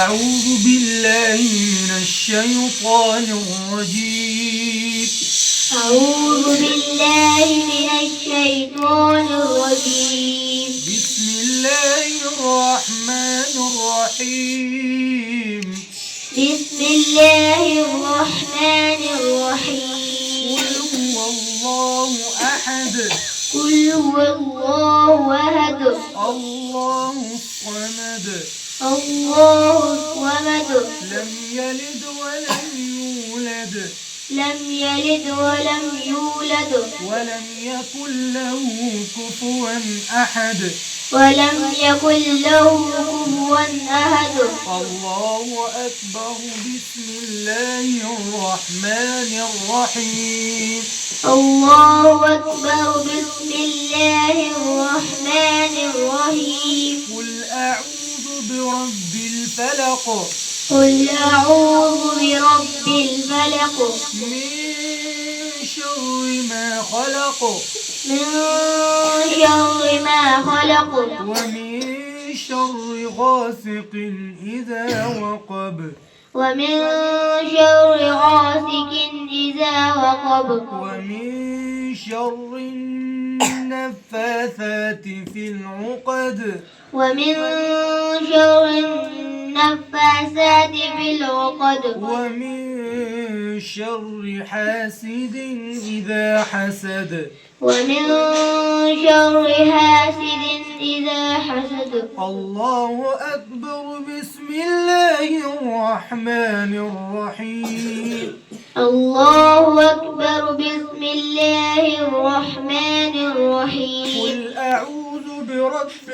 أعوذ بالله من الشيطان الرجيم. أعوذ بالله من الشيطان الرجيم. بسم الله الرحمن الرحيم. بسم الله الرحمن الرحيم. قل هو الله أحد. قل هو الله أحد. الله الصمد. الله الصمد. لم يلد ولم يولد. لم يلد ولم يولد. ولم يكن له كفوا أحد. ولم يكن له كفوا أحد. الله أكبر. بسم الله الرحمن الرحيم. الله أكبر. بسم الله الرحمن الرحيم. قل أعوذ برب الفلق. قل أعوذ برب الفلق. من شر ما خلق. من شر ما خلق. ومن شر غاسق إذا وقب. ومن شر غاسق إذا وقب. ومن شر النفاثات في العقد. ومن شر النفاثات في العقد. ومن شر حاسد إذا حسد. ومن شر حاسد إذا حسد. الله أكبر. بسم الله الرحمن الرحيم. الله أكبر. بسم الله الرحمن الرحيم. قل أعوذ برب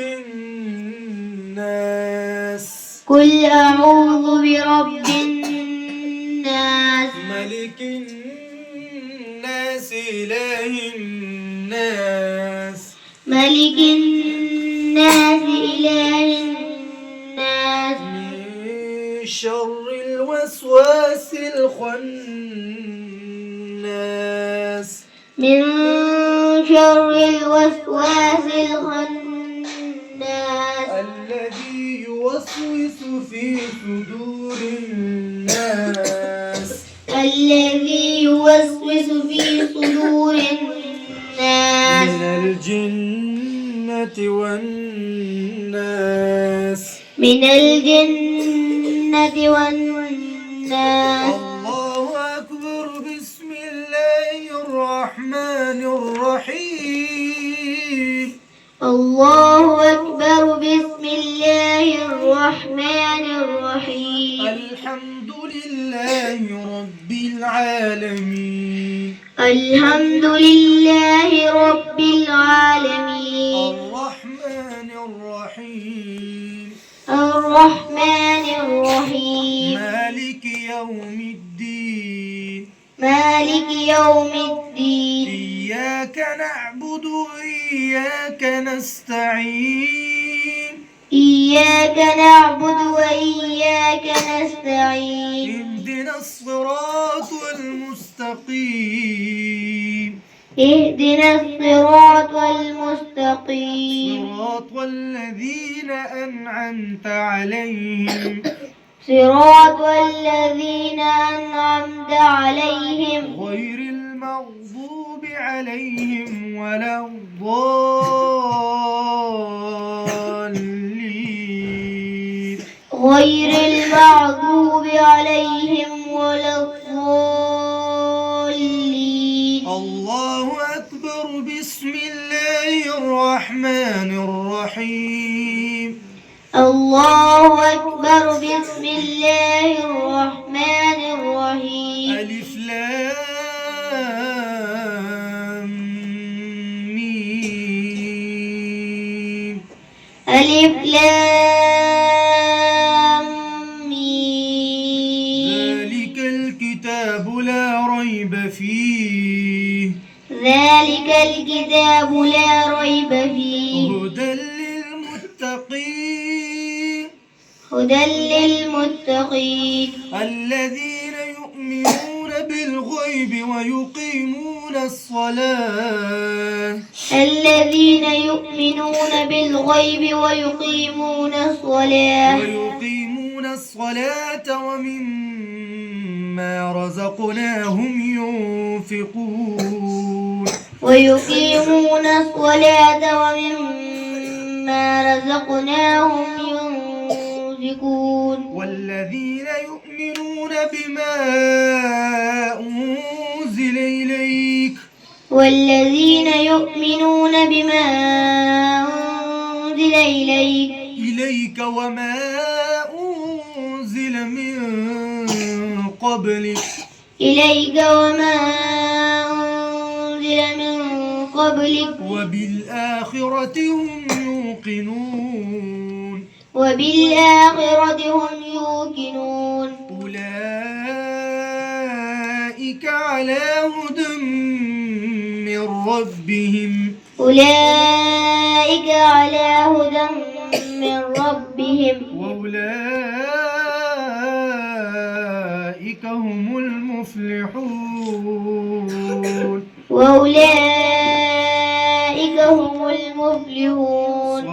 الناس. قل أعوذ برب الناس. ملك الناس إله الناس. ملك الناس إله الناس. من شر الوسواس الخناس. من شر الوسواس الخناس. الذي يوسوس في صدور الناس. الذي يوسوس في صدور الناس. من الجنة والناس. من الجنة والناس. الله أكبر. بسم الله الرحمن الرحيم. الله أكبر. بسم الله الرحمن الرحيم. الحمد لله رب العالمين. الحمد لله رب العالمين. الرحمن الرحيم. الرحمن الرحيم. مالك يوم الدين. مالك يوم الدين. إياك نعبد وإياك نستعين. إياك نعبد وإياك نستعين. اهدنا الصراط المستقيم. اهدنا الصراط المستقيم. صراط الذين أنعمت عليهم. صراط الذين أنعمت عليهم. غير المغضوب عليهم ولا الضالين. غير المغضوب عليهم ولا الضالين. الله أكبر. بسم الله الرحمن الرحيم. الله أكبر. بسم الله الرحمن الرحيم. ألف لام ميم. ألف لام ميم. ذلك الكتاب لا ريب فيه. ذلك الكتاب لا ريب فيه. هدى للمتقين. هدى للمتقين. الذين يؤمنون بالغيب ويقيمون الصلاة. الذين يؤمنون بالغيب ويقيمون الصلاة. ويقيمون الصلاة ومما رزقناهم ينفقون ويقيمون الصلاة ومما رزقناهم ينفقون والذين يؤمنون بما أنزل إليك والذين يؤمنون بما أنزل إليك وما أنزل من قبلك وبالآخرة هم يوقنون أولئك على هدى من ربهم وأولئك هم المفلحون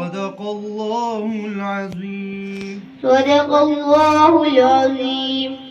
صدق الله العظيم.